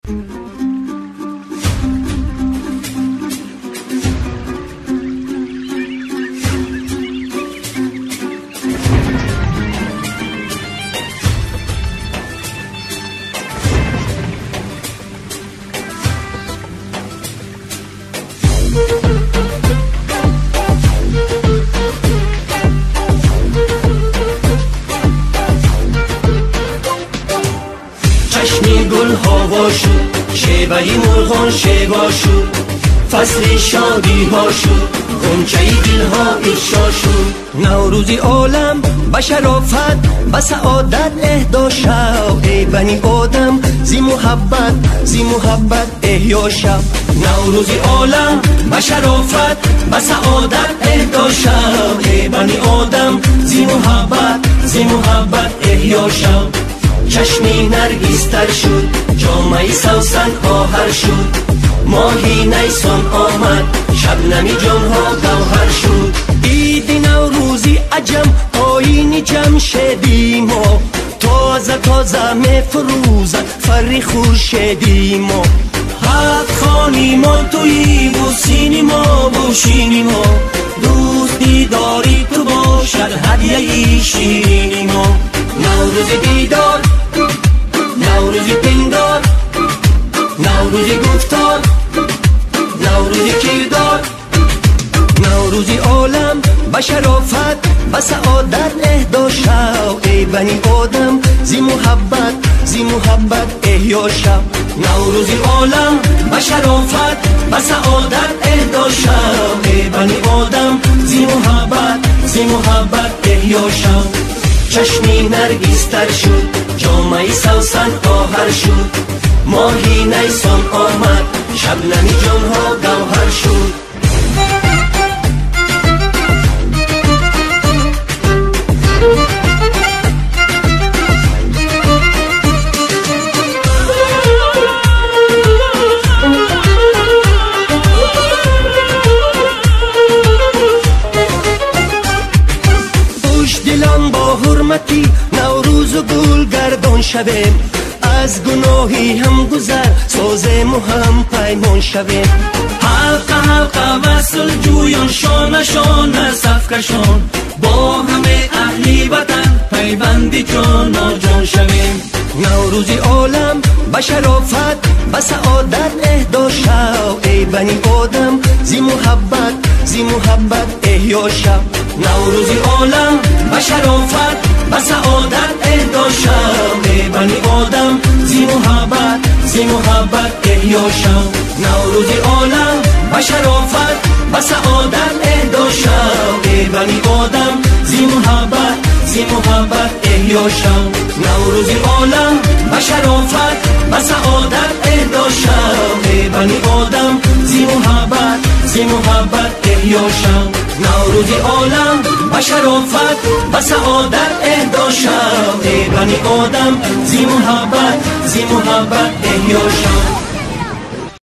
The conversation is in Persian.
چشمی گل هوا شد، شیوهی مرغان شیوا شد، فصل شادی ها شد، غنچه دل ها افشا شد. نوروزی عالم به شرافت به سعادت اهدا شو، ای بنی آدم زی محبت احیا شو. نوروزی عالم به شرافت به سعادت اهدا شو، ای بنی آدم زی محبت احیا شو. چشمی نرگیستر شد، جامعی سوسن آهر شد، ماهی نیسان آمد، شبنمی جانها گوهر شد. عید نوروزی عجم آیین جمشیدی ما، تازه میفروزد فر خورشیدی ما. هفت خانی ما تویی بوسینی ما بوشینی ما، دوستی داری تو باشد هدیه شیرینی ما. نوروزی دیدار، نوروزی پندار، نوروزی گفتار، نوروزی کردار. نوروزی عالم به شرافت به سعادت اهدا شو، ای بنی آدم زی محبت احیا شو. نوروزی عالم به شرافت به سعادت اهدا شو، ای بنی آدم زی محبت احیا شو. چشمی نرگیستر شد، جامعی سوسن آهر شد، ماهی نیسان آمد، شبنمی جانها گوهر شد. دلم با حرمتی نوروز و گل گردان شویم، از گناهی هم گذر سازیم و هم پیمان شویم. حلقه وصل جویان شانه صف کشان، با همه اهلی وطن پیوندی جان و جان شویم. نوروزی عالم به شرافت به سعادت اهدا شو، ای بنی آدم زی محبت احیا شو. نوروزی عالم به شرافت به سعادت اهدا شو، ای بنی آدم زی محبت احیا شو. نوروزی عالم به شرافت به سعادت اهدا شو، ای بنی آدم زی محبت احیا شو. نوروزی عالم به شرافت به سعادت اهدا شو، ای بنی آدم زی محبت احیا شو. نوروزی عالم به شرافت به سعادت اهدا شو، ای بنی آدم زی محبت احیا شو.